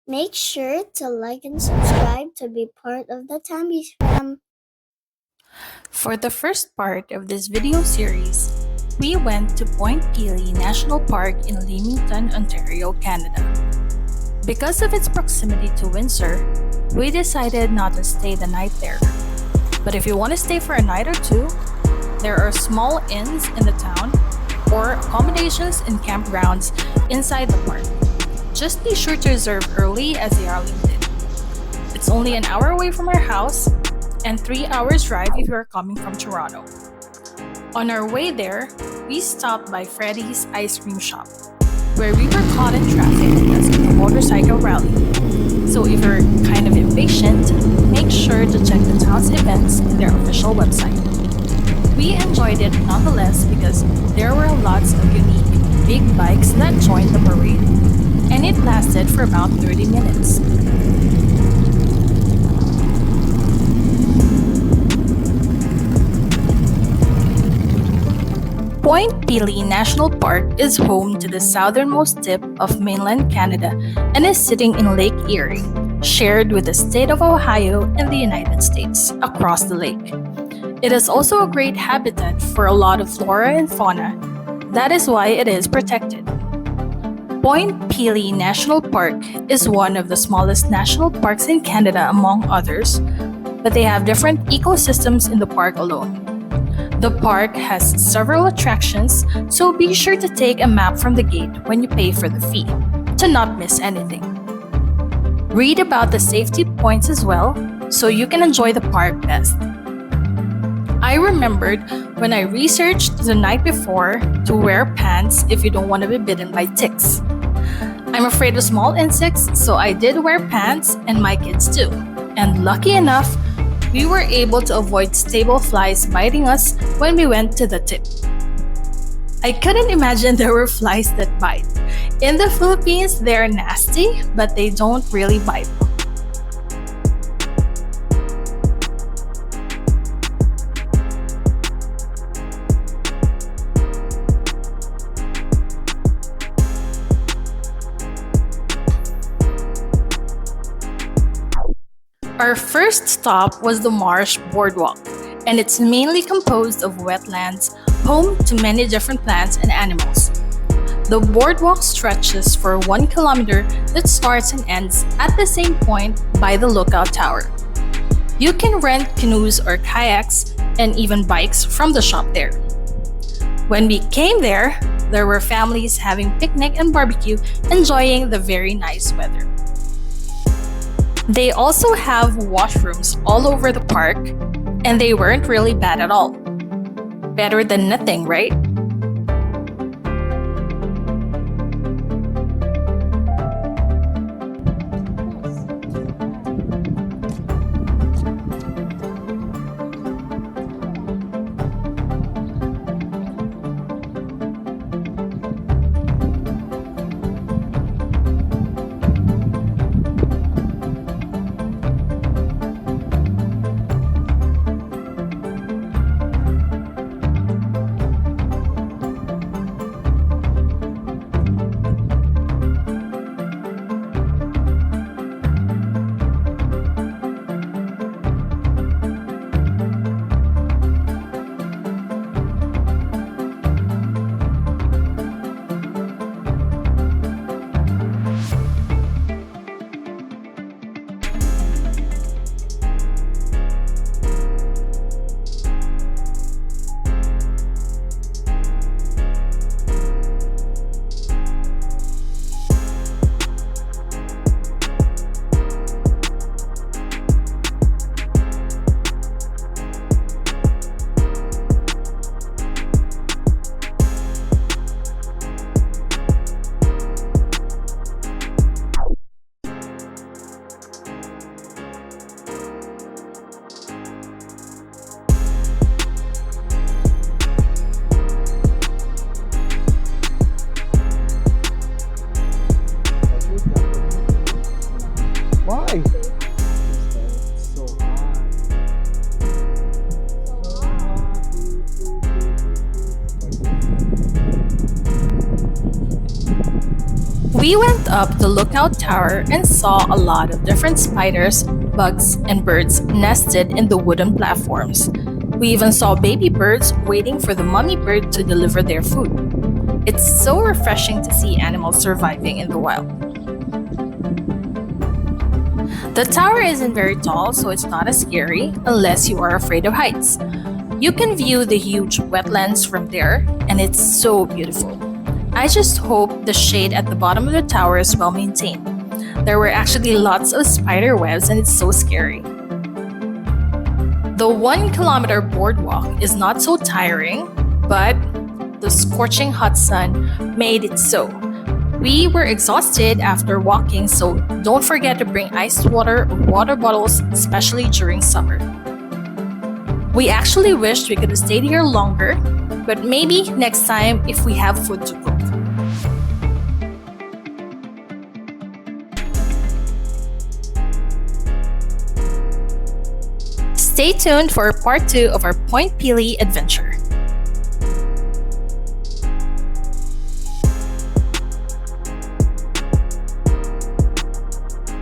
Make sure to like and subscribe to be part of the Tambys fam. For the first part of this video series, we went to Point Pelee National Park in Leamington, Ontario, Canada. Because of its proximity to Windsor, we decided not to stay the night there. But if you want to stay for a night or two, there are small inns in the town or accommodations in campgrounds inside the park. Just be sure to reserve early as they are limited. It's only an hour away from our house and 3 hours drive if you are coming from Toronto. On our way there, we stopped by Freddy's Ice Cream Shop, where we were caught in traffic because of the motorcycle rally. So if you're kind of impatient, make sure to check the town's events in their official website. We enjoyed it nonetheless because there were lots of unique big bikes that joined the parade, and it lasted for about 30 minutes. Point Pelee National Park is home to the southernmost tip of mainland Canada and is sitting in Lake Erie, shared with the state of Ohio and the United States across the lake. It is also a great habitat for a lot of flora and fauna. That is why it is protected. Point Pelee National Park is one of the smallest national parks in Canada among others, but they have different ecosystems in the park alone. The park has several attractions, so be sure to take a map from the gate when you pay for the fee to not miss anything. Read about the safety points as well, so you can enjoy the park best. I remembered when I researched the night before to wear pants if you don't want to be bitten by ticks. I'm afraid of small insects, so I did wear pants and my kids too. And lucky enough, we were able to avoid stable flies biting us when we went to the tip. I couldn't imagine there were flies that bite. In the Philippines, they're nasty, but they don't really bite. Our first stop was the Marsh Boardwalk, and it's mainly composed of wetlands, home to many different plants and animals. The boardwalk stretches for 1 kilometer that starts and ends at the same point by the lookout tower. You can rent canoes or kayaks and even bikes from the shop there. When we came there were families having picnic and barbecue, enjoying the very nice weather. They also have washrooms all over the park, and they weren't really bad at all. Better than nothing, right? We went up the lookout tower and saw a lot of different spiders, bugs, and birds nested in the wooden platforms. We even saw baby birds waiting for the mommy bird to deliver their food. It's so refreshing to see animals surviving in the wild. The tower isn't very tall, so it's not as scary unless you are afraid of heights. You can view the huge wetlands from there, and it's so beautiful. I just hope the shade at the bottom of the tower is well maintained. There were actually lots of spider webs, and it's so scary. The 1 kilometer boardwalk is not so tiring, but the scorching hot sun made it so. We were exhausted after walking, so don't forget to bring iced water or water bottles, especially during summer. We actually wished we could have stayed here longer, but maybe next time if we have food to cook. Stay tuned for part 2 of our Point Pelee adventure.